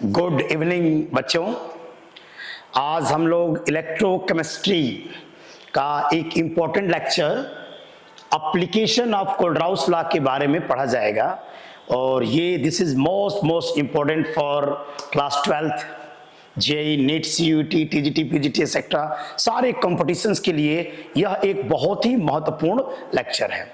Good evening बच्चों। आज हम लोग इलेक्ट्रोकेमिस्ट्री का एक important lecture application of Kohlrausch law के बारे में पढ़ा जाएगा और ये this is most important for class 12th JEE, NEET, CUET, TGT, PGT etcetera सारे कॉम्पिटिशन्स के लिए यह एक बहुत ही महत्वपूर्ण लेक्चर है।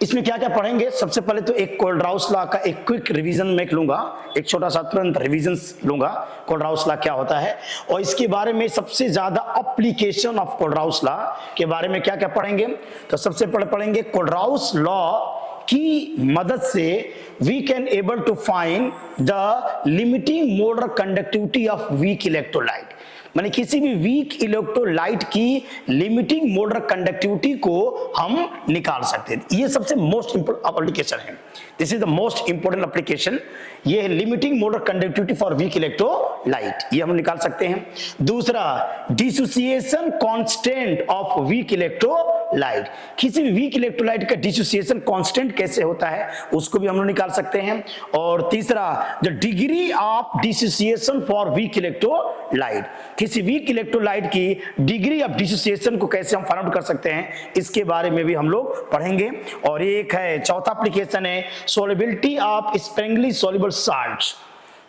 इसमें क्या क्या पढ़ेंगे? सबसे पहले तो एक कोलराउस लॉ का एक क्विक रिवीजन मैं लूंगा, एक छोटा सा तुरंत रिवीजन लूंगा कोलराउस लॉ क्या होता है, और इसके बारे में सबसे ज्यादा एप्लीकेशन ऑफ कोलराउस लॉ के बारे में क्या क्या पढ़ेंगे। तो सबसे पहले पढ़ेंगे कोलराउस लॉ की मदद से we can able to find the limiting molar conductivity of weak electrolyte, माने किसी भी वीक इलेक्ट्रोलाइट की लिमिटिंग मोलर कंडक्टिविटी को हम निकाल सकते हैं। ये सबसे मोस्ट इंपोर्टेंट एप्लीकेशन है। This is the most important application. ये है limiting molar conductivity for weak electrolyte, ये हम निकाल सकते हैं। दूसरा, dissociation constant of weak electrolyte, किसी भी वीक इलेक्ट्रोलाइट का डिसोसिएशन कांस्टेंट कैसे होता है उसको भी हम लोग निकाल सकते हैं। और तीसरा, the degree of dissociation for weak electrolyte, किसी वीक इलेक्ट्रोलाइट की डिग्री ऑफ डिसोसिएशन को कैसे हम फाइंड आउट कर सकते हैं, इसके बारे में भी हम लोग पढ़ेंगे। और एक है चौथा एप्लीकेशन है solubility of Sprüngli soluble salts,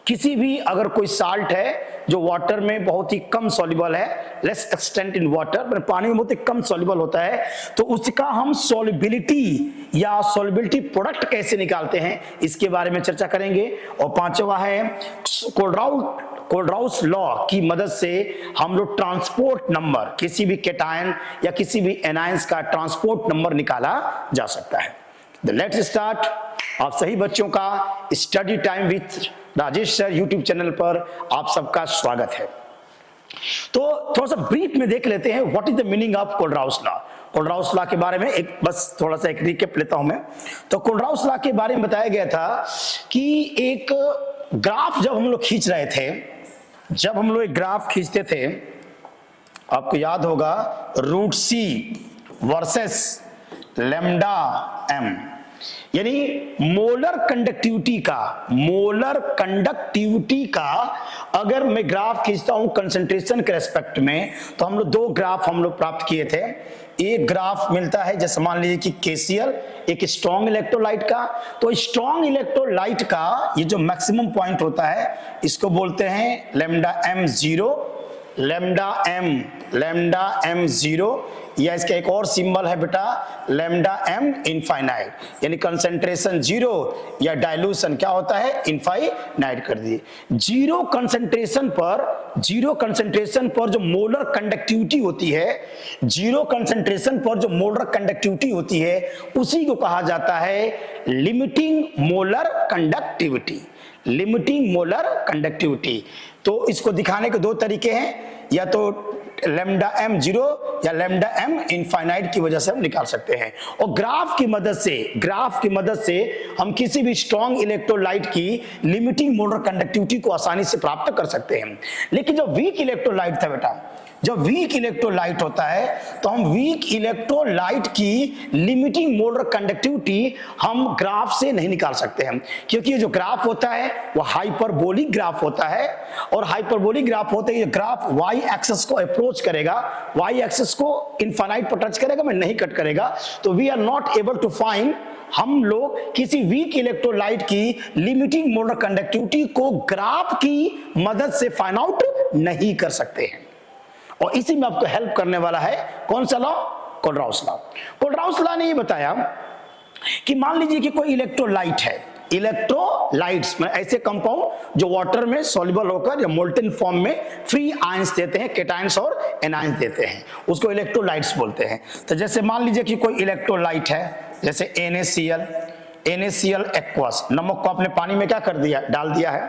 किसी भी अगर कोई साल्ट है जो वाटर में बहुत ही कम सॉल्युबल है, लेस एक्सटेंट इन वाटर, पानी में बहुत ही कम सॉल्युबल होता है, तो उसका हम सॉल्युबिलिटी या सॉल्युबिलिटी प्रोडक्ट कैसे निकालते हैं इसके बारे में चर्चा करेंगे। और पांचवा है कोलराउस लॉ की मदद से हम लोग ट्रांसपोर्ट नंबर, किसी भी कैटायन या किसी भी एनायंस का ट्रांसपोर्ट नंबर निकाला जा सकता है। Let's start. आप सही बच्चों का study time with Rajesh sir YouTube channel पर आप सबका स्वागत है। तो थोड़ा सा ब्रीफ में देख लेते हैं what is the meaning of Kohlrausch law. Kohlrausch law के बारे में एक बस थोड़ा सा एक रिकैप लेता हूं मैं। तो कोलराउस लॉ के बारे में बताया गया था कि एक ग्राफ जब हम लोग खींच रहे थे, जब हम लोग एक ग्राफ खींचते थे, आपको याद होगा root C versus lambda M, यानी मोलर कंडक्टिविटी का अगर मैं ग्राफ खींचता हूं कंसंट्रेशन के रेस्पेक्ट में, तो हम लोग दो ग्राफ हम लोग प्राप्त किए थे। एक ग्राफ मिलता है जैसे मान लीजिए कि केसीएल एक स्ट्रॉन्ग इलेक्ट्रोलाइट का, तो स्ट्रॉन्ग इलेक्ट्रोलाइट का ये जो मैक्सिमम पॉइंट होता है इसको बोलते हैं lambda M zero, lambda M zero, या इसका एक और सिंबल है बेटा लैम्डा एम इनफाइनाइट, यानी कंसंट्रेशन जीरो या डाइल्यूशन क्या होता है इनफाइनाइट कर दिए। जीरो कंसंट्रेशन पर जो मोलर कंडक्टिविटी होती है, जीरो कंसंट्रेशन पर जो मोलर कंडक्टिविटी होती है उसी को कहा जाता है limiting molar conductivity, limiting molar conductivity. तो इसको दिखाने के दो तरीके हैं, या तो लैम्डा एम जीरो या लैम्डा एम इनफाइनाइट की वजह से हम निकाल सकते हैं। और ग्राफ की मदद से हम किसी भी स्ट्रॉन्ग इलेक्ट्रोलाइट की लिमिटिंग मोलर कंडक्टिविटी को आसानी से प्राप्त कर सकते हैं। लेकिन जो वीक इलेक्ट्रोलाइट था बेटा, जब वीक इलेक्ट्रोलाइट होता है तो हम वीक इलेक्ट्रोलाइट की लिमिटिंग मोलर कंडक्टिविटी हम ग्राफ से नहीं निकाल सकते हैं, क्योंकि ये जो ग्राफ होता है वो हाइपरबोलिक ग्राफ होता है, और हाइपरबोलिक ग्राफ होते ही ग्राफ वाई एक्सिस को अप्रोच करेगा, वाई एक्सिस को इनफाइनाइट पर टच करेगा, मैं नहीं कट करेगा, तो we are not able to find, हम लोग किसी वीक इलेक्ट्रोलाइट की लिमिटिंग मोलर कंडक्टिविटी को ग्राफ की मदद से फाइंड आउट नहीं कर सकते हैं। और इसी में आपको हेल्प करने वाला है कौन सा law? Kohlrausch law. Kohlrausch law ने ये बताया कि मान लीजिए कि कोई इलेक्ट्रोलाइट है, इलेक्ट्रोलाइट्स में ऐसे कंपाउंड जो वाटर में सॉल्युबल होकर या मोल्टन फॉर्म में फ्री आयंस देते हैं, कैटायंस और एनायंस देते हैं, उसको इलेक्ट्रोलाइट्स बोलते हैं। तो जैसे मान लीजिए कि कोई इलेक्ट्रोलाइट है जैसे NaCl एक्वस, नमक को आपने पानी में क्या कर दिया, डाल दिया है।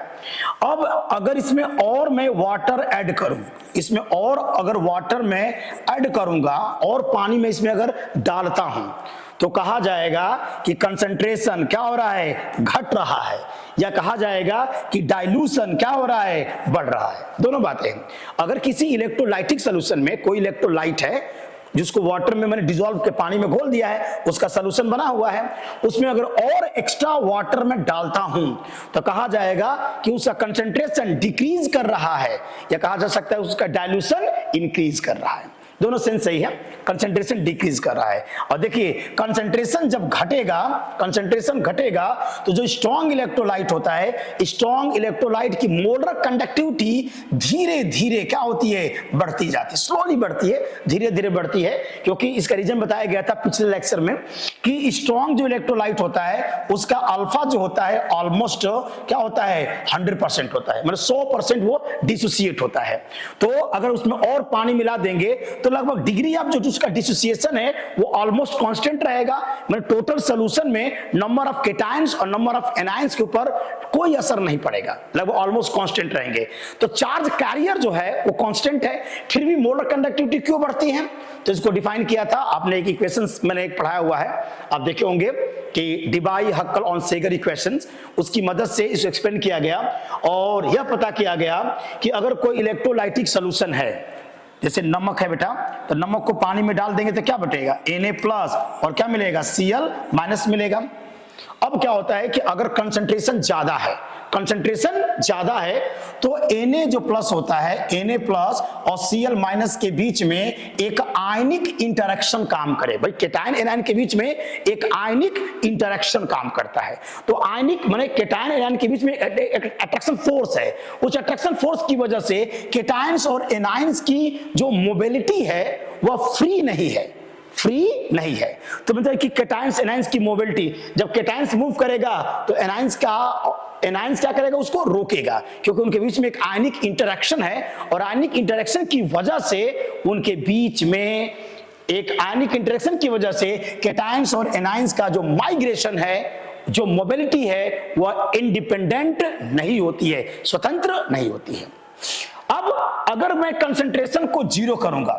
अब अगर इसमें और मैं वाटर ऐड करूं, इसमें और अगर वाटर में ऐड करूंगा और पानी में इसमें अगर डालता हूं, तो कहा जाएगा कि कंसंट्रेशन क्या हो रहा है, घट रहा है, या कहा जाएगा कि डाइल्यूशन क्या हो रहा है, बढ़ रहा है। दोनों बातें। अगर किसी इलेक्ट्रोलाइटिक सॉल्यूशन में कोई इलेक्ट्रोलाइट है जिसको वाटर में मैंने डिसॉल्व के पानी में घोल दिया है, उसका सॉल्यूशन बना हुआ है, उसमें अगर और एक्स्ट्रा वाटर में डालता हूं तो कहा जाएगा कि उसका कंसंट्रेशन डिक्रीज कर रहा है, या कहा जा सकता है उसका डाइल्यूशन इंक्रीज कर रहा है। दोनों सेंस सही है, कंसंट्रेशन डिक्रीज कर रहा है। और देखिए कंसंट्रेशन जब घटेगा, कंसंट्रेशन घटेगा तो जो स्ट्रॉन्ग इलेक्ट्रोलाइट होता है, स्ट्रॉन्ग इलेक्ट्रोलाइट की मोलर कंडक्टिविटी धीरे धीरे क्या होती है, बढ़ती जाती है, स्लोली बढ़ती है, धीरे धीरे बढ़ती है। क्योंकि इसका रीजन बताया गया था पिछले लेक्चर में कि स्ट्रॉन्ग जो इलेक्ट्रोलाइट होता है उसका अल्फा जो होता है ऑलमोस्ट क्या होता है, 100% होता है, मतलब 100% वो डिसोसिएट होता है। तो अगर उसमें और पानी मिला देंगे तो लगभग डिग्री ऑफ जो उसका डिसोसिएशन है वो ऑलमोस्ट कांस्टेंट रहेगा, मतलब टोटल सॉल्यूशन में नंबर ऑफ केटायंस और नंबर ऑफ एनायंस के ऊपर कोई असर नहीं पड़ेगा, लगभग ऑलमोस्ट कांस्टेंट रहेंगे। तो चार्ज कैरियर जो है वो कांस्टेंट है, फिर भी मोलर कंडक्टिविटी क्यों बढ़ती है? तो इसको डिफाइन किया था आपने, एक इक्वेशंस मैंने एक पढ़ाया हुआ है, आप देखे होंगे कि डिबाई हक्कल ऑन सेगर इक्वेशंस, उसकी मदद से इसको एक्सप्लेन किया गया और यह पता किया गया कि अगर कोई इलेक्ट्रोलाइटिक सॉल्यूशन है, जैसे नमक है बेटा, तो नमक को पानी में डाल देंगे तो क्या बटेगा, Na+ और क्या मिलेगा, Cl- मिलेगा। अब क्या होता है कि अगर कंसंट्रेशन ज्यादा है, कंसंट्रेशन ज्यादा है तो Na जो प्लस होता है, Na+ और Cl- के बीच में एक आयनिक इंटरेक्शन काम करे। भाई केटायन एनायन के बीच में एक आयनिक इंटरेक्शन काम करता है। तो आयनिक माने केटायन एनायन के बीच में अट्रैक्शन फोर्स है, उस अट्रैक्शन फोर्स की वजह से केटायंस और एनायंस की जो मोबिलिटी है वह फ्री नहीं है, फ्री नहीं है। तो मतलब कि केटायंस एनायंस की मोबिलिटी, जब केटायंस मूव करेगा तो एनायंस क्या करेगा, उसको रोकेगा, क्योंकि उनके बीच में एक आयनिक इंटरेक्शन है और आयनिक इंटरेक्शन की वजह से उनके बीच में एक आयनिक इंटरेक्शन की वजह से केटायंस और एनायंस का जो माइग्रेशन है, जो मोबिलिटी है वह इंडिपेंडेंट नहीं होती है, स्वतंत्र नहीं होती है। अब अगर मैं कंसंट्रेशन को जीरो करूंगा,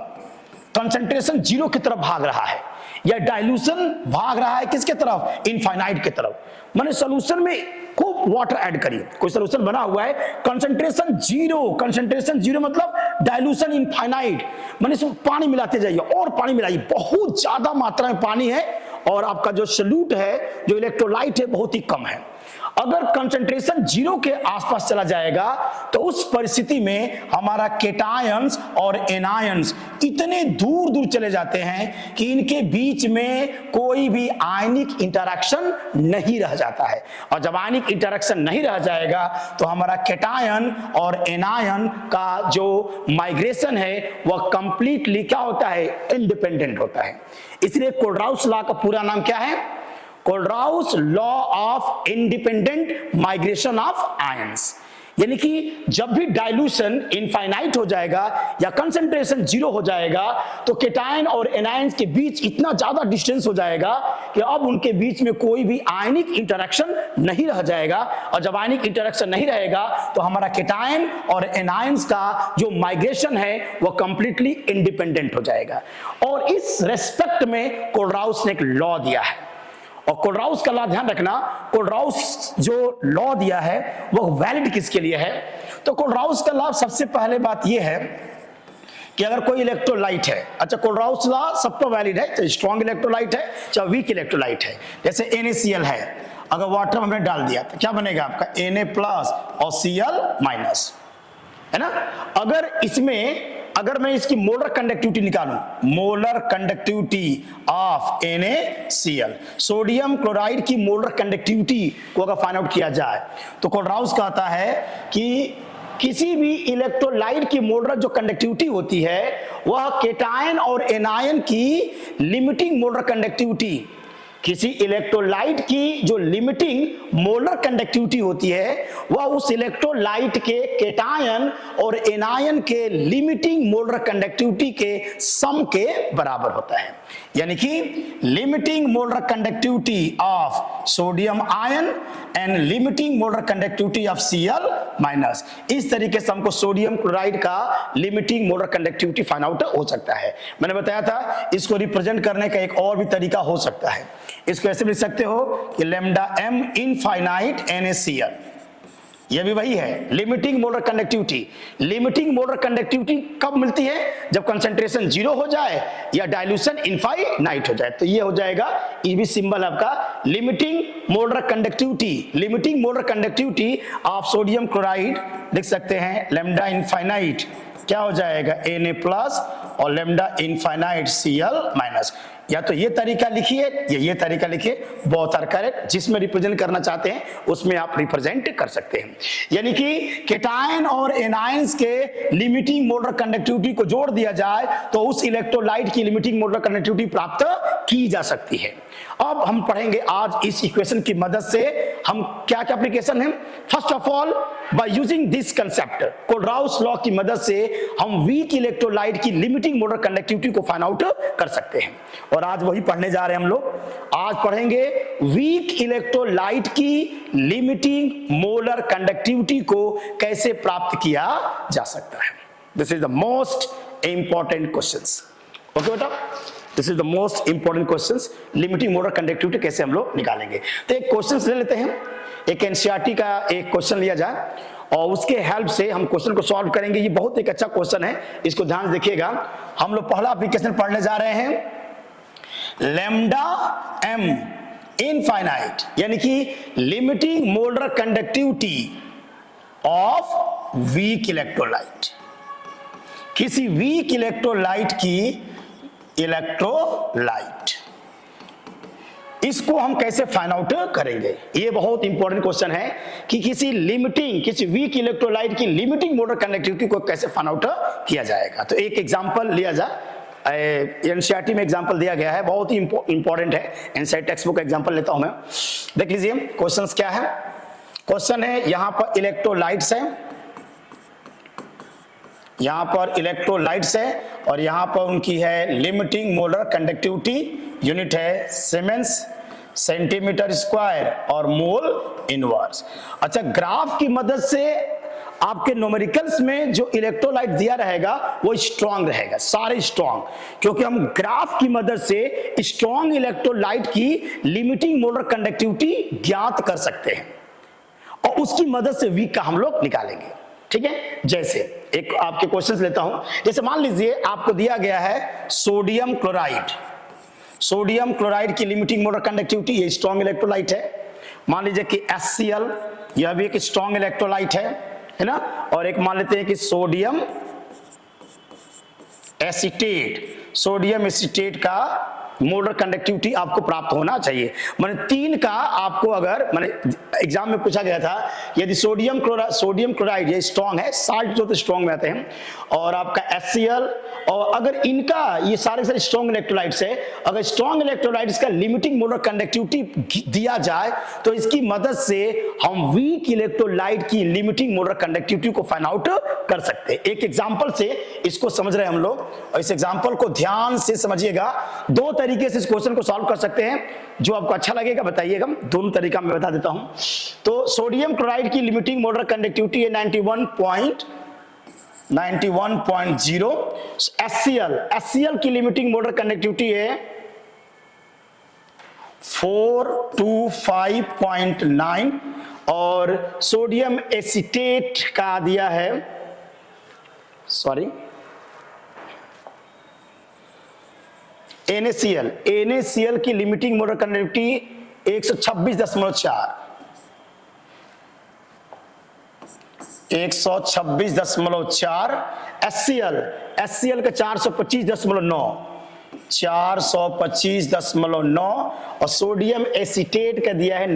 कंसंट्रेशन जीरो की तरफ भाग रहा है या डाइल्यूशन भाग रहा है किसके तरफ, इनफाइनाइट की तरफ, माने सॉल्यूशन में खूब वाटर ऐड करिए, कोई सॉल्यूशन बना हुआ है कंसंट्रेशन जीरो मतलब डाइल्यूशन इनफाइनाइट, माने इसमें पानी मिलाते जाइए और पानी मिलाइए, बहुत ज्यादा मात्रा में पानी है और आपका जो सॉल्यूट है, जो इलेक्ट्रोलाइट है बहुत ही कम है। अगर कंसंट्रेशन जीरो के आसपास चला जाएगा तो उस परिस्थिति में हमारा केटायंस और एनायंस इतने दूर दूर चले जाते हैं कि इनके बीच में कोई भी आयनिक इंटरेक्शन नहीं रह जाता है। और जब आयनिक इंटरेक्शन नहीं रह जाएगा तो हमारा केटायन और एनायन का जो माइग्रेशन है वह कंप्लीटली क्या होता है, इंडिपेंडेंट होता है। इसलिए कोलराउस लॉ का पूरा नाम क्या है, Kohlrausch law of independent migration of ions. यानी कि जब भी डाइल्यूशन इनफाइनाइट हो जाएगा या कंसंट्रेशन जीरो हो जाएगा तो केटायन और एनायंस के बीच इतना ज्यादा डिस्टेंस हो जाएगा कि अब उनके बीच में कोई भी आयनिक इंटरेक्शन नहीं रह जाएगा। और जब आयनिक इंटरेक्शन नहीं रहेगा तो हमारा केटायन और एनायंस का जो माइग्रेशन है वह कंप्लीटली इंडिपेंडेंट हो जाएगा। और इस रेस्पेक्ट में कोलराउस ने एक लॉ दिया है, और कोलराउस का लॉ ध्यान रखना, कोलराउस जो लॉ दिया है वो वैलिड किसके लिए है। तो कोलराउस का लॉ सबसे पहले बात यह है कि अगर कोई इलेक्ट्रोलाइट है, अच्छा कोलराउस लॉ सब पर वैलिड है, चाहे स्ट्रॉन्ग इलेक्ट्रोलाइट है चाहे वीक इलेक्ट्रोलाइट है। जैसे NaCl है, अगर वाटर हमने डाल दिया तो क्या बनेगा आपका Na+ और Cl-, है ना। अगर इसमें अगर मैं इसकी मोलर कंडक्टिविटी निकालूं, molar conductivity of NaCl, sodium chloride की मोलर कंडक्टिविटी को अगर फाइंड आउट किया जाए तो कोलराउस कहता है कि किसी भी इलेक्ट्रोलाइट की मोलर जो कंडक्टिविटी होती है वह केटायन और एनायन की लिमिटिंग मोलर कंडक्टिविटी, किसी इलेक्ट्रोलाइट की जो लिमिटिंग मोलर कंडक्टिविटी होती है वह उस इलेक्ट्रोलाइट के केटायन और एनायन के लिमिटिंग मोलर कंडक्टिविटी के सम के बराबर होता है। यानी कि limiting molar conductivity of sodium ion and limiting molar conductivity of Cl-, इस तरीके से हमको सोडियम क्लोराइड का limiting molar conductivity find out हो सकता है। मैंने बताया था इसको रिप्रेजेंट करने का एक और भी तरीका हो सकता है, इसको ऐसे लिख सकते हो कि λm इनफाइनाइट NaCl, यह भी वही है, limiting molar conductivity. Limiting molar conductivity कब मिलती है? जब कंसंट्रेशन 0 हो जाए या डाइल्यूशन इनफाइनाइट हो जाए। तो ये हो जाएगा, ये भी सिंबल आपका limiting molar conductivity. Limiting molar conductivity of sodium chloride लिख सकते हैं लैम्डा इनफाइनाइट क्या हो जाएगा, Na+ और लैम्डा इनफाइनाइट Cl-। या तो ये तरीका लिखिए या ये तरीका लिखिए, बोथ आर करेक्ट। जिसमें रिप्रेजेंट करना चाहते हैं उसमें आप रिप्रेजेंट कर सकते हैं। यानी कि केटायन और एनायंस के लिमिटिंग मोलर कंडक्टिविटी को जोड़ दिया जाए तो उस इलेक्ट्रोलाइट की लिमिटिंग मोलर कंडक्टिविटी प्राप्त की जा सकती है। अब हम पढ़ेंगे आज इस इक्वेशन की मदद से हम क्या क्या एप्लीकेशन है। First of all, by using this concept, Kohlrausch law की मदद से हम वीक इलेक्ट्रोलाइट की लिमिटिंग मोलर कंडक्टिविटी को फाइंड आउट कर सकते हैं। और आज वही पढ़ने जा रहे हैं हम लोग। आज पढ़ेंगे वीक इलेक्ट्रोलाइट की लिमिटिंग मोलर कंडक्टिविटी को कैसे प्राप्त किया जा सकता है। This is the most important questions. Okay बेटा, this is the most important questions. Limiting molar conductivity कैसे हम लोग निकालेंगे। तो एक क्वेश्चंस ले लेते हैं, एक एनसीईआरटी का एक क्वेश्चन लिया जाए और उसके हेल्प से हम क्वेश्चन को सॉल्व करेंगे। ये बहुत एक अच्छा क्वेश्चन है, इसको ध्यान से देखिएगा। हम लोग पहला एप्लीकेशन पढ़ने जा रहे हैं, लैम्डा m इनफाइनाइट, यानी कि limiting molar conductivity of weak electrolyte. किसी वीक इलेक्ट्रोलाइट की इलेक्ट्रोलाइट, इसको हम कैसे फाइंड आउट करेंगे। ये बहुत इंपॉर्टेंट क्वेश्चन है कि किसी वीक इलेक्ट्रोलाइट की लिमिटिंग मोलर कंडक्टिविटी को कैसे फाइंड आउट किया जाएगा। तो एक एग्जांपल लिया जाए, एनसीईआरटी में एग्जांपल दिया गया है, बहुत ही इंपॉर्टेंट है। एनसीईआरटी टेक्स्ट बुक का एग्जांपल लेता हूं मैं, देख लीजिए क्वेश्चंस क्या है। क्वेश्चन है, यहां पर इलेक्ट्रोलाइट्स है, यहां पर इलेक्ट्रोलाइट्स है और यहां पर उनकी है लिमिटिंग मोलर कंडक्टिविटी, यूनिट है सीमेंस सेंटीमीटर स्क्वायर और मोल इनवर्स। अच्छा, ग्राफ की मदद से आपके न्यूमेरिकल्स में जो इलेक्ट्रोलाइट दिया रहेगा वो स्ट्रांग रहेगा, सारे स्ट्रांग, क्योंकि हम ग्राफ की मदद से स्ट्रांग इलेक्ट्रोलाइट की लिमिटिंग मोलर कंडक्टिविटी ज्ञात कर सकते हैं और उसकी मदद से वीक का हम लोग निकालेंगे। ठीक है, जैसे एक आपके क्वेश्चंस लेता हूं। जैसे मान लीजिए आपको दिया गया है सोडियम क्लोराइड। सोडियम क्लोराइड की लिमिटिंग मोलर कंडक्टिविटी, ये स्ट्रांग इलेक्ट्रोलाइट है। मान लीजिए कि HCl, यह भी एक स्ट्रांग इलेक्ट्रोलाइट है ना। और एक मान लेते हैं कि सोडियम एसीटेट, सोडियम एसीटेट का मोलर कंडक्टिविटी आपको प्राप्त होना चाहिए। माने 3 का आपको, अगर माने एग्जाम में पूछा गया था, यदि सोडियम क्लोराइड ये स्ट्रांग है, साल्ट जो तो स्ट्रांग में आते हैं, और आपका HCl, और अगर इनका ये सारे स्ट्रांग इलेक्ट्रोलाइट्स है, अगर स्ट्रांग इलेक्ट्रोलाइट्स का लिमिटिंग मोलर कंडक्टिविटी दिया जाए तो इसकी मदद से हम वीक इलेक्ट्रोलाइट की लिमिटिंग मोलर कंडक्टिविटी को फाइंड आउट कर सकते हैं। एक एग्जांपल से इसको समझ रहे हैं हम लोग, और इस एग्जांपल को ध्यान से समझिएगा। 2 तरीके से इस क्वेश्चन को सॉल्व कर सकते हैं, जो आपको अच्छा लगेगा बताइएगा। दोनों तरीका मैं बता देता हूं। तो सोडियम क्लोराइड की लिमिटिंग मोलर कंडक्टिविटी है 91.0। HCl की लिमिटिंग मोलर कंडक्टिविटी है 425.9 और सोडियम एसीटेट का दिया है, NaCl की लिमिटिंग मोलर कंडक्टिविटी 126.4। 126.4। HCl का 425.9, 425.9 और सोडियम एसीटेट का दिया है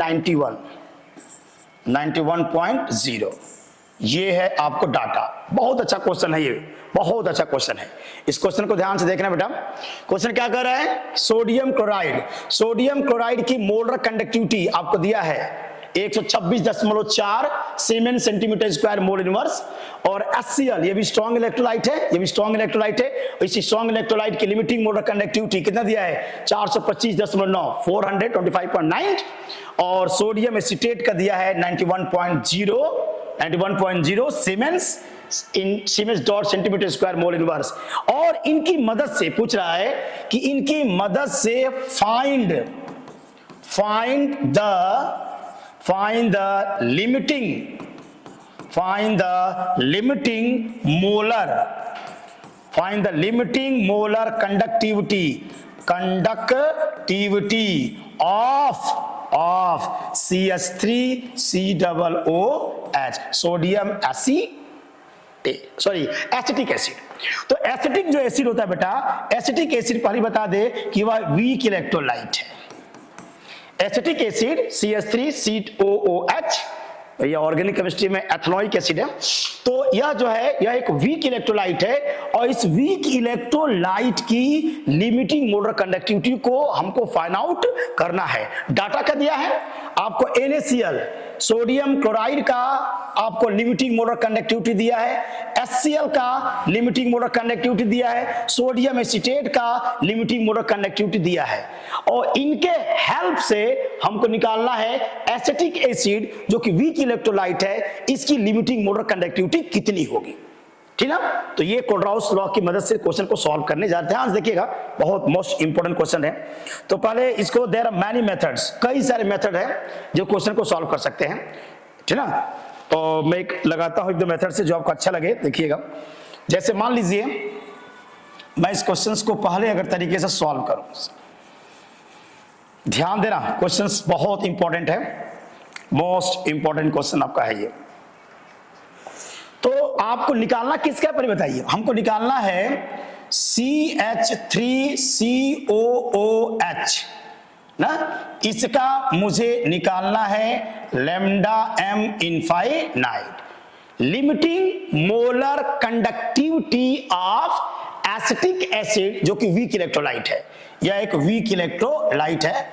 91.0। ये है आपको डाटा। बहुत अच्छा क्वेश्चन है, ये बहुत अच्छा क्वेश्चन है। इस क्वेश्चन को ध्यान से देखना बेटा। क्वेश्चन क्या कर रहा है, सोडियम क्लोराइड की मोलर कंडक्टिविटी आपको दिया है 126.4 siemens centimetre square mole inverse, और HCl ये भी स्ट्रांग इलेक्ट्रोलाइट है, इस स्ट्रांग इलेक्ट्रोलाइट की लिमिटिंग मोलर कंडक्टिविटी कितना दिया है 425.9, 425.9, और सोडियम एसीटेट का दिया है 91.0 siemens dot centimetre square mole inverse. और इनकी मदद से पूछ रहा है कि इनकी मदद से find the limiting find the limiting molar conductivity of CH3COOH sodium acetic acid. तो एसिटिक जो एसिड होता है बेटा, एसिटिक एसिड पहले बता दे कि वह वीक इलेक्ट्रोलाइट है। एसिटिक एसिड CH3COOH, यह ऑर्गेनिक केमिस्ट्री में एथेनोइक एसिड है। तो यह जो है यह एक वीक इलेक्ट्रोलाइट है और इस वीक इलेक्ट्रोलाइट की लिमिटिंग मोलर कंडक्टिविटी को हमको फाइंड आउट करना है। डाटा क्या दिया है आपको? NaCl सोडियम क्लोराइड का आपको लिमिटिंग मोलर कंडक्टिविटी दिया है, HCl का लिमिटिंग मोलर कंडक्टिविटी दिया है, सोडियम एसीटेट का लिमिटिंग मोलर कंडक्टिविटी दिया है और इनके हेल्प से हमको निकालना है एसिटिक एसिड जो कि वीक इलेक्ट्रोलाइट है, इसकी लिमिटिंग मोलर कंडक्टिविटी कितनी होगी। ठीक है, तो ये कोलराउस लॉ की मदद से क्वेश्चन को सॉल्व करने जा रहे हैं। ध्यान देखिएगा, बहुत मोस्ट इंपोर्टेंट क्वेश्चन है। तो पहले इसको देयर आर मैनी मेथड्स, कई सारे मेथड है जो क्वेश्चन को सॉल्व कर सकते हैं। ठीक है ना, तो मैं एक लगाता हूं एक दो मेथड से जो आपको अच्छा लगे, देखिएगा। जैसे मान लीजिए मैं इस क्वेश्चन को पहले अगर तरीके से सॉल्व करूं, ध्यान देना क्वेश्चन बहुत इंपॉर्टेंट है, मोस्ट इंपॉर्टेंट क्वेश्चन आपका है ये। तो आपको निकालना किसका है पहले बताइए। हमको निकालना है CH3COOH ना, इसका मुझे निकालना है lambda m infinite, limiting molar conductivity of acetic acid जो कि वीक इलेक्ट्रोलाइट है, यह एक वीक इलेक्ट्रोलाइट है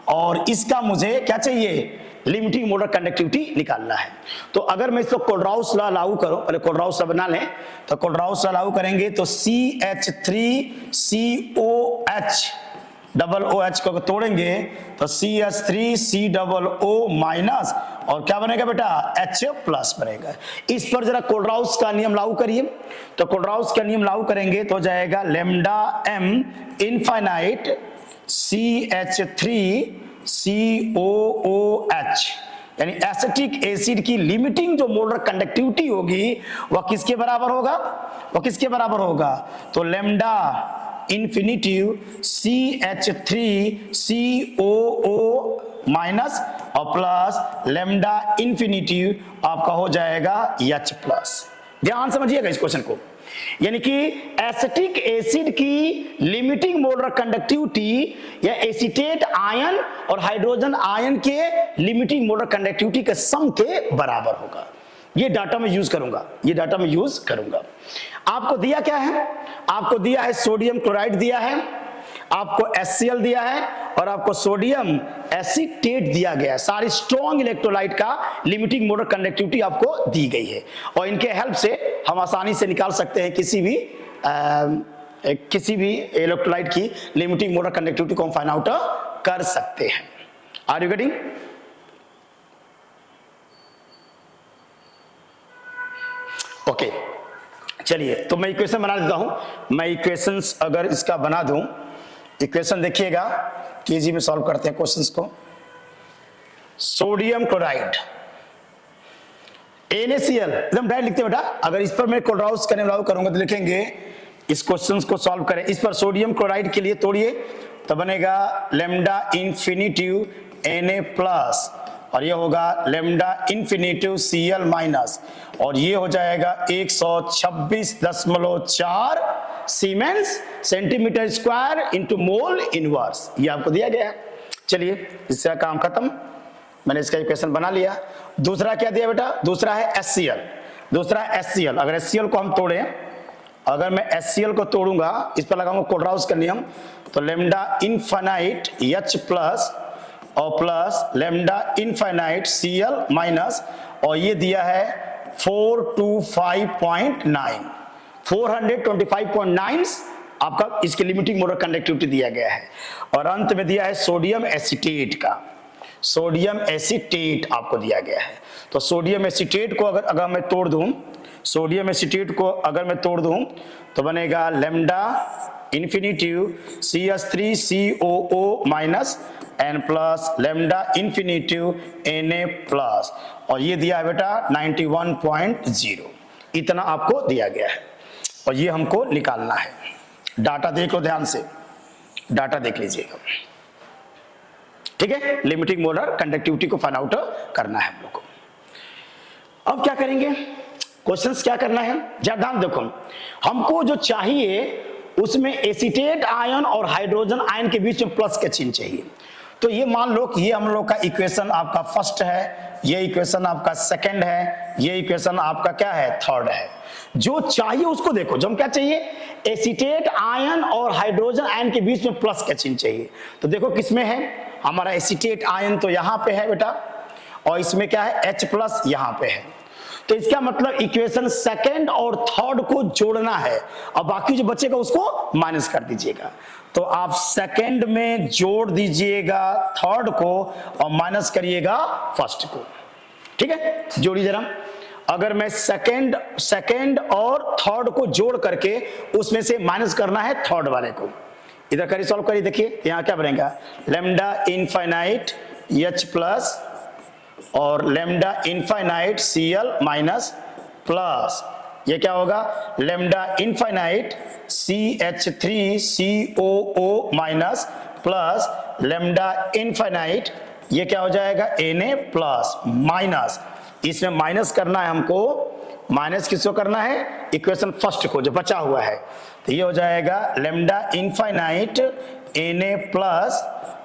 और इसका मुझे क्या चाहिए? लिमिटिंग मोलर कंडक्टिविटी निकालना है। तो अगर मैं इसको कोलराउस लॉ लागू करूं, पहले कोलराउस लॉ बना लें, तो कोलराउस लॉ लागू करेंगे तो CH3COH डबल OH को तोड़ेंगे तो CH3COO माइनस और क्या बनेगा बेटा? H प्लस बनेगा। इस पर जरा कोलराउस का नियम लागू करिए, तो कोलराउस का नियम लागू करेंगे तो जाएगा लैम्डा m इनफाइनाइट CH3COOH, यानी एसिटिक एसिड की लिमिटिंग जो मोलर कंडक्टिविटी होगी वह किसके बराबर होगा? वह किसके बराबर होगा? तो लैम्डा इंफिनिटिव CH3COO माइनस और प्लस लैम्डा इंफिनिटिव आपका हो जाएगा H प्लस। ध्यान समझिएगा इस क्वेश्चन को, यानी कि एसिटिक एसिड की लिमिटिंग मोलर कंडक्टिविटी या एसीटेट आयन और हाइड्रोजन आयन के लिमिटिंग मोलर कंडक्टिविटी के सम के बराबर होगा। ये डाटा में यूज करूंगा, आपको दिया क्या है? आपको दिया है सोडियम क्लोराइड दिया है, आपको HCl दिया है और आपको सोडियम एसीटेट दिया गया है। सारी स्ट्रॉन्ग इलेक्ट्रोलाइट का लिमिटिंग मोलर कंडक्टिविटी आपको दी गई है और इनके हेल्प से हम आसानी से निकाल सकते हैं किसी भी इलेक्ट्रोलाइट की लिमिटिंग मोलर कंडक्टिविटी को हम फाइंड आउट कर सकते हैं। Are you getting? ओके, चलिए तो मैं इक्वेशन बना देता हूं। मैं इक्वेशंस अगर इसका बना दूं, इक्वेशन देखिएगा, केजी में सॉल्व करते हैं क्वेश्चंस को। सोडियम क्लोराइड NaCl एकदम डायरेक्ट लिखते हैं बेटा। अगर इस पर मैं कोलराउस का नियम लागू करूंगा तो लिखेंगे, इस क्वेश्चंस को सॉल्व करें। इस पर सोडियम क्लोराइड के लिए तोड़िए तो बनेगा लैम्डा इंफिनिटिव Na प्लस और ये होगा लैम्डा इंफिनिटिव Cl माइनस और ये हो जाएगा 126.4 siemens centimetre square into mole inverse. ये आपको दिया गया है। चलिए इसका काम खत्म, मैंने इसका इक्वेशन बना लिया। दूसरा क्या दिया बेटा? दूसरा है HCl। अगर HCl को हम तोड़ें, अगर मैं HCl को तोड़ूंगा, इस पर लगाऊंगा कोलराउस का नियम, तो लैम्डा इनफाइनाइट H प्लस और plus lambda infinite Cl minus और ये दिया है 425.9 आपका इसके लिमिटिंग मोलर कंडक्टिविटी दिया गया है। और अंत में दिया है सोडियम एसीटेट का, सोडियम एसीटेट आपको दिया गया है। तो सोडियम एसीटेट को अगर मैं तोड़ दूं, सोडियम एसीटेट को अगर मैं तोड़ दूं तो बनेगा lambda infinitive CH3COO minus n plus lambda infinitive Na plus, और ये दिया है बेटा 91.0, इतना आपको दिया गया है और ये हमको निकालना है। डाटा देख लो ध्यान से, डाटा देख लीजिएगा, ठीक है। लिमिटिंग मोलर कंडक्टिविटी को फाइंड आउट करना है हम लोग को। अब क्या करेंगे, क्वेश्चंस क्या करना है, ध्यान देखो, हमको जो चाहिए उसमें एसीटेट आयन और हाइड्रोजन आयन के बीच में प्लस का चिन्ह चाहिए। तो ये मान लो कि ये हम लोग का इक्वेशन आपका फर्स्ट है, ये इक्वेशन आपका सेकंड है, ये इक्वेशन आपका क्या है, थर्ड है। जो चाहिए उसको देखो, जो हम क्या चाहिए, एसीटेट आयन और हाइड्रोजन आयन के बीच में प्लस का चिन्ह चाहिए। तो देखो किसमें है, हमारा एसीटेट आयन तो यहां पे है बेटा, और इसमें क्या है, H प्लस यहां पे है। तो इसका मतलब इक्वेशन सेकंड और थर्ड को जोड़ना है, और बाकी जो बचेगा उसको माइनस कर दीजिएगा। तो आप सेकंड में जोड़ दीजिएगा थर्ड को और माइनस करिएगा फर्स्ट को, ठीक है। जोड़िए जरा, अगर मैं सेकंड और थर्ड को जोड़ करके उसमें से माइनस करना है थर्ड वाले को, इधर करिए, सॉल्व करिए, देखिए यहां क्या बनेगा, लेमडा इनफाइनाइट H प्लस और lambda infinite Cl minus plus, ये क्या होगा, lambda infinite CH3COO minus plus lambda infinite, ये क्या हो जाएगा, Na प्लस माइनस, इसमें माइनस करना है हमको, माइनस किसको करना है, इक्वेशन फर्स्ट को जो बचा हुआ है। तो ये हो जाएगा लेमडा इनफाइनाइट Na प्लस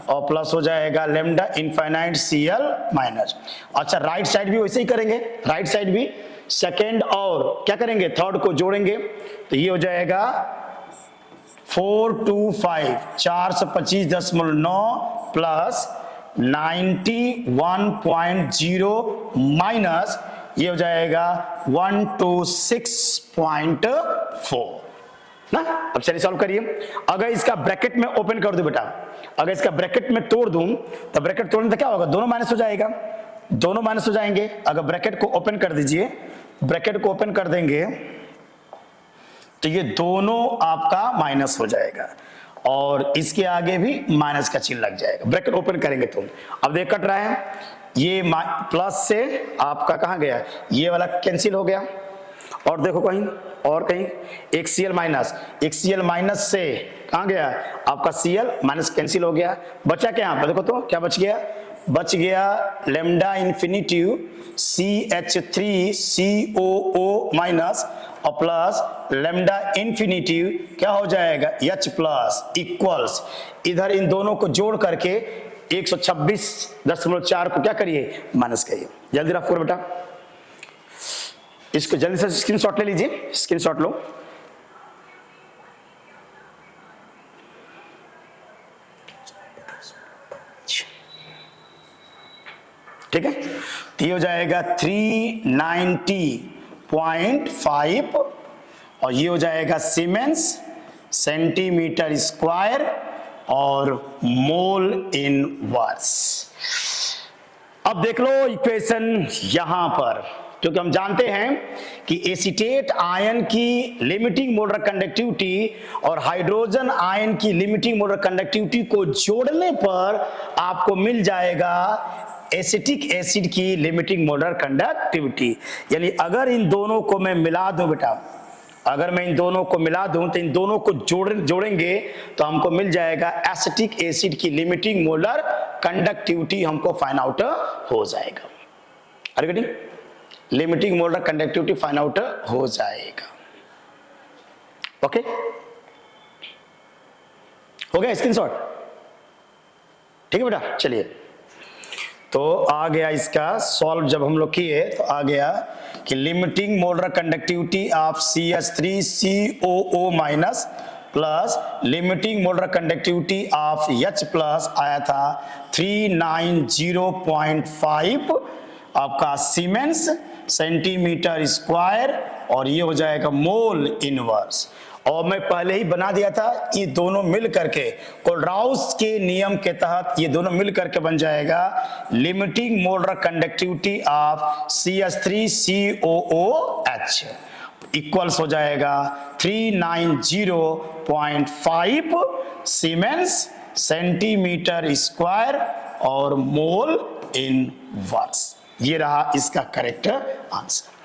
और प्लस हो जाएगा लेमडा इनफाइनाइट Cl माइनस। अच्छा, राइट साइड भी वैसे ही करेंगे, राइट साइड भी सेकेंड और क्या करेंगे, थर्ड को जोड़ेंगे। तो ये हो जाएगा 425 425.9 प्लस 91.0 माइनस, ये हो जाएगा 126.4 ना। अब चलिए सॉल्व करिए। अगर इसका ब्रैकेट में ओपन कर दूं बेटा, अगर इसका ब्रैकेट में तोड़ दूं तो ब्रैकेट तोड़ने से क्या होगा, दोनों माइनस हो जाएगा, दोनों माइनस हो जाएंगे। अगर ब्रैकेट को ओपन कर दीजिए, ब्रैकेट को ओपन कर देंगे तो ये दोनों आपका माइनस हो जाएगा और इसके आगे भी माइनस का चिन्ह लग जाएगा। ब्रैकेट ओपन करेंगे तो अब देख कट रहा है, ये प्लस से आपका कहां गया, ये वाला कैंसिल हो गया, और देखो कहीं और कहीं एक Cl माइनस से कहां गया आपका Cl माइनस कैंसिल हो गया, बचा क्या यहां पर, देखो तो क्या बच गया, बच गया लेमडा इन्फिनिटिव CH3COO माइनस और प्लस लेमडा इन्फिनिटिव क्या हो जाएगा, H प्लस इक्वल्स, इधर इन दोनों को जोड़ करके 126.4 को क्या करिए, माइनस करिए। जल्दी रफ करो बेटा, इसको जल्दी से स्क्रीनशॉट ले लीजिए, स्क्रीनशॉट लो। ठीक है, तो ये हो जाएगा 390.5 और ये हो जाएगा सीमेंस सेंटीमीटर स्क्वायर और मोल इनवर्स। अब देख लो इक्वेशन यहां पर, क्योंकि हम जानते हैं कि एसीटेट आयन की लिमिटिंग मोलर कंडक्टिविटी और हाइड्रोजन आयन की लिमिटिंग मोलर कंडक्टिविटी को जोड़ने पर आपको मिल जाएगा एसिटिक एसिड की लिमिटिंग मोलर कंडक्टिविटी। यानी अगर इन दोनों को मैं मिला दूं बेटा, अगर मैं इन दोनों को मिला दूं तो इन दोनों को जोड़ेंगे तो हमको मिल जाएगा एसिटिक एसिड की लिमिटिंग मोलर कंडक्टिविटी, हमको फाइंड आउट हो जाएगा। Are getting, limiting molar conductivity find out हो जाएगा। ओके, हो गया स्क्रीनशॉट, ठीक है बेटा। चलिए, तो आ गया इसका सॉल्व, जब हम लोग किए तो आ गया कि limiting molar conductivity of CH3COO minus plus limiting molar conductivity of H plus आया था 390.5 आपका सीमेंस सेंटीमीटर स्क्वायर और ये हो जाएगा मोल इनवर्स। और मैं पहले ही बना दिया था, ये दोनों मिल करके कोलराउस के नियम के तहत ये दोनों मिल करके बन जाएगा limiting molar conductivity of CH3COOH equals हो जाएगा 390.5 सीमेंस सेंटीमीटर स्क्वायर और मोल इन वर्स। ये रहा इसका करेक्ट आंसर।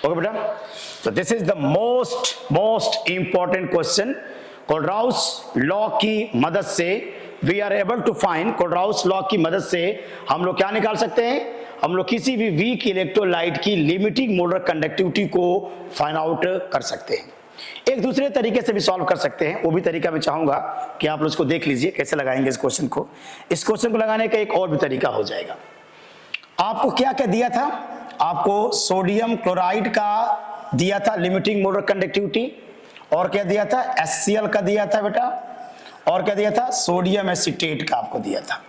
ओके बेटा, तो this is the most important question. Kohlrausch law की मदद से we are able to find, Kohlrausch law की मदद से हम लोग क्या निकाल सकते हैं, हम लोग किसी भी वीक इलेक्ट्रोलाइट की लिमिटिंग मोलर कंडक्टिविटी को फाइंड आउट कर सकते हैं। एक दूसरे तरीके से भी सॉल्व कर सकते हैं, वो भी तरीका मैं चाहूंगा कि आप लोग इसको देख लीजिए कैसे लगाएंगे इस क्वेश्चन को। इस क्वेश्चन को लगाने का एक और भी तरीका हो जाएगा। आपको क्या क्या दिया था, आपको सोडियम क्लोराइड का दिया था लिमिटिंग मोलर कंडक्टिविटी, और क्या दिया था, HCl का दिया था बेटा, और क्या दिया था, सोडियम एसीटेट का आपको दिया था।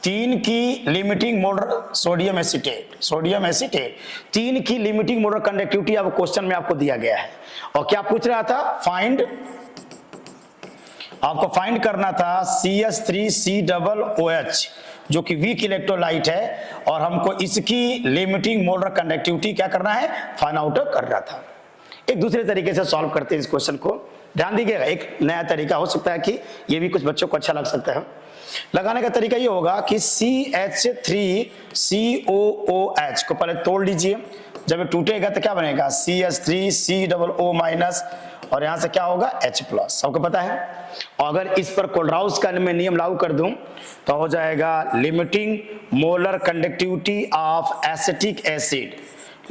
तीन की लिमिटिंग मोलर, सोडियम एसीटेट तीन की लिमिटिंग मोलर कंडक्टिविटी आपको क्वेश्चन में आपको दिया गया है। और क्या पूछ रहा था, आपको फाइंड करना था CH3COOH जो कि वीक इलेक्ट्रोलाइट है, और हमको इसकी लिमिटिंग मोलर कंडक्टिविटी क्या करना है, फाइंड आउट करना था। एक दूसरे तरीके से सॉल्व करते हैं इस क्वेश्चन को, ध्यान दीजिएगा। एक नया तरीका हो सकता है कि ये भी कुछ बच्चों को अच्छा लग सकता है। लगाने का तरीका ये होगा कि CH3COOH को पहले तोड़ लीजिए, जब ये टूटेगा तो क्या बनेगा, CH3COO माइनस, और यहां से क्या होगा, H प्लस, सबको पता है। और अगर इस पर कोलराउस का मैं नियम लागू कर दूं तो हो जाएगा limiting molar conductivity of acetic acid,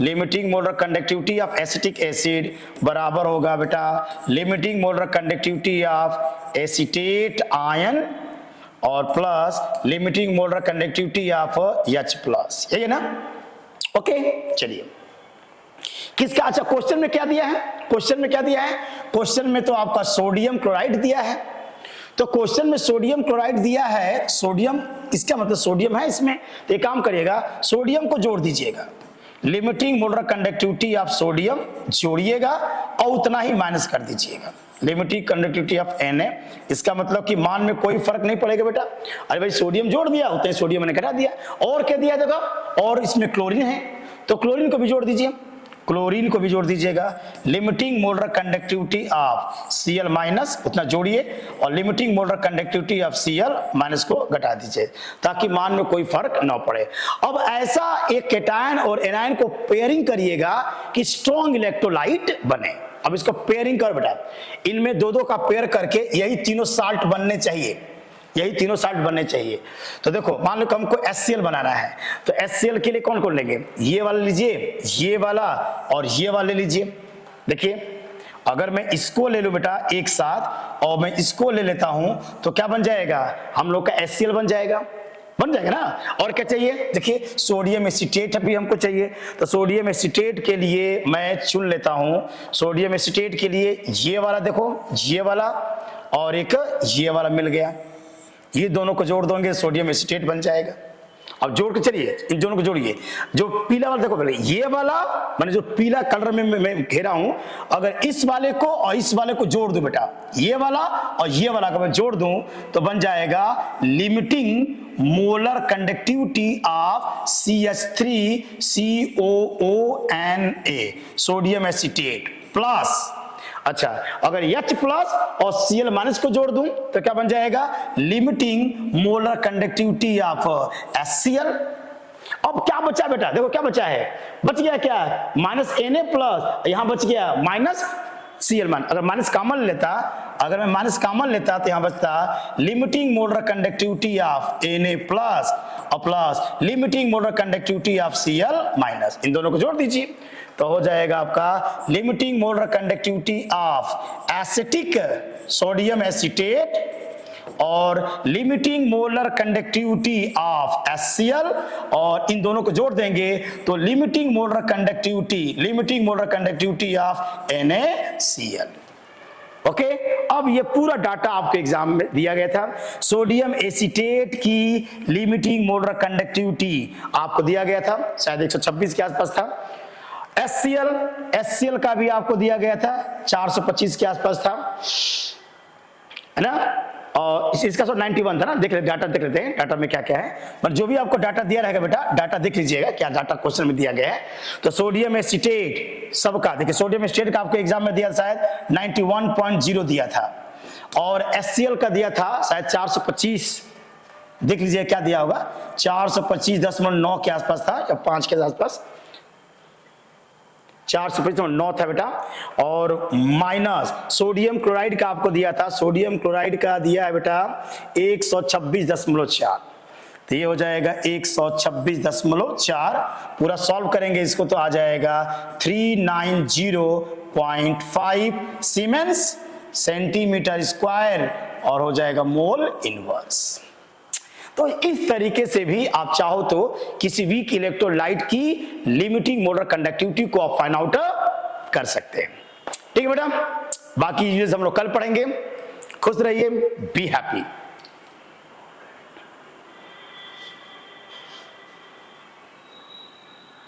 limiting molar conductivity of acetic acid बराबर होगा बेटा limiting molar conductivity of acetate ion और plus limiting molar conductivity of H plus, यही है ना। ओके, चलिए किसका, अच्छा क्वेश्चन में क्या दिया है, क्वेश्चन में तो आपका सोडियम क्लोराइड दिया है। तो क्वेश्चन में सोडियम क्लोराइड दिया है, सोडियम इसका मतलब सोडियम है इसमें, तो एक काम करिएगा, सोडियम को जोड़ दीजिएगा, limiting molar conductivity of sodium जोड़िएगा और उतना ही माइनस कर दीजिएगा लिमिटिंग कंडक्टिविटी ऑफ Na। इसका मतलब कि मान में कोई फर्क नहीं पड़ेगा बेटा। अरे भाई सोडियम जोड़ दिया, उतने सोडियम मैंने घटा दिया। और क्या दिया जगह, और इसमें क्लोरीन है तो क्लोरीन को भी जोड़ दीजिए, limiting molar conductivity of Cl minus उतना जोड़िए, और limiting molar conductivity of Cl minus को घटा दीजिए ताकि मान में कोई फर्क ना पड़े। अब ऐसा एक केटायन और एनायन को पेयरिंग करिएगा कि स्ट्रॉन्ग इलेक्ट्रोलाइट बने। अब इसको पेयरिंग कर बेटा, इनमें दो का पेयर करके यही तीनों साल्ट बनने चाहिए, तो देखो मान लो हमको HCl बनाना है, तो HCl के लिए कौन कौन लेंगे, ये वाला लीजिए, ये वाला और ये वाला लीजिए। देखिए अगर मैं इसको ले लूं बेटा एक साथ और मैं इसको ले लेता हूं तो क्या बन जाएगा, हम लोग का HCl बन जाएगा ना। और क्या चाहिए, देखिए सोडियम एसीटेट भी हमको चाहिए, तो सोडियम एसीटेट के लिए मैं चुन लेता हूं, सोडियम एसीटेट के लिए ये वाला, देखो ये वाला और एक ये वाला मिल गया, ये दोनों को जोड़ दोगे सोडियम एसीटेट बन जाएगा। अब जोड़ के चलिए इन दोनों को जोड़िए, जो पीला वाला देखो पहले ये वाला, मैंने जो पीला कलर में मैं घेरा हूं, अगर इस वाले को और इस वाले को जोड़ दूं बेटा, ये वाला और ये वाला को मैं जोड़ दूं तो बन जाएगा limiting molar conductivity of CH3COONA sodium acetate plus, अच्छा अगर H प्लस और Cl माइनस को जोड़ दूं तो क्या बन जाएगा, limiting molar conductivity of HCl। अब क्या बचा बेटा, देखो क्या बचा है, बच गया क्या, माइनस Na प्लस, यहां बच गया माइनस Cl मान। अगर माइनस कॉमन लेता, अगर मैं माइनस कॉमन लेता तो यहां बचता limiting molar conductivity of Na plus और plus limiting molar conductivity of Cl minus, इन दोनों को जोड़ दीजिए तो हो जाएगा आपका limiting molar conductivity of acetic sodium acetate और limiting molar conductivity of HCl, और इन दोनों को जोड़ देंगे तो limiting molar conductivity of NaCl। Okay, अब ये पूरा डाटा आपके एग्जाम में दिया गया था। सोडियम एसीटेट की लिमिटिंग मोलर कंडक्टिविटी आपको दिया गया था, शायद 126 के आसपास था। HCl का भी आपको दिया गया था, 425 के आसपास था, है ना। और इसका 91 था ना, देख लेते डाटा, देख लेते हैं डाटा में क्या क्या है। पर जो भी आपको डाटा दिया रहेगा बेटा, डाटा देख लीजिएगा क्या डाटा क्वेश्चन में दिया गया है। तो सोडियम एसीटेट सबका देखिए, सोडियम एसीटेट का आपको एग्जाम में दिया शायद 91.0 दिया था, और HCl का दिया था शायद 425, देख लीजिए क्या दिया होगा, 425.9 के आसपास था या 5 के आसपास, 425.9 था बेटा। और माइनस सोडियम क्लोराइड का आपको दिया था, सोडियम क्लोराइड का दिया है बेटा 126.4, तो ये हो जाएगा 126.4, पूरा सॉल्व करेंगे इसको तो आ जाएगा 390.5 सीमेंस सेंटीमीटर स्क्वायर, और हो जाएगा मोल इनवर्स। तो इस तरीके से भी आप चाहो तो किसी वीक इलेक्ट्रोलाइट की लिमिटिंग मोलर कंडक्टिविटी को आप फाइंड आउट कर सकते हैं। ठीक है बेटा, बाकी चीजें हम लोग कल पढ़ेंगे। खुश रहिए, बी हैप्पी।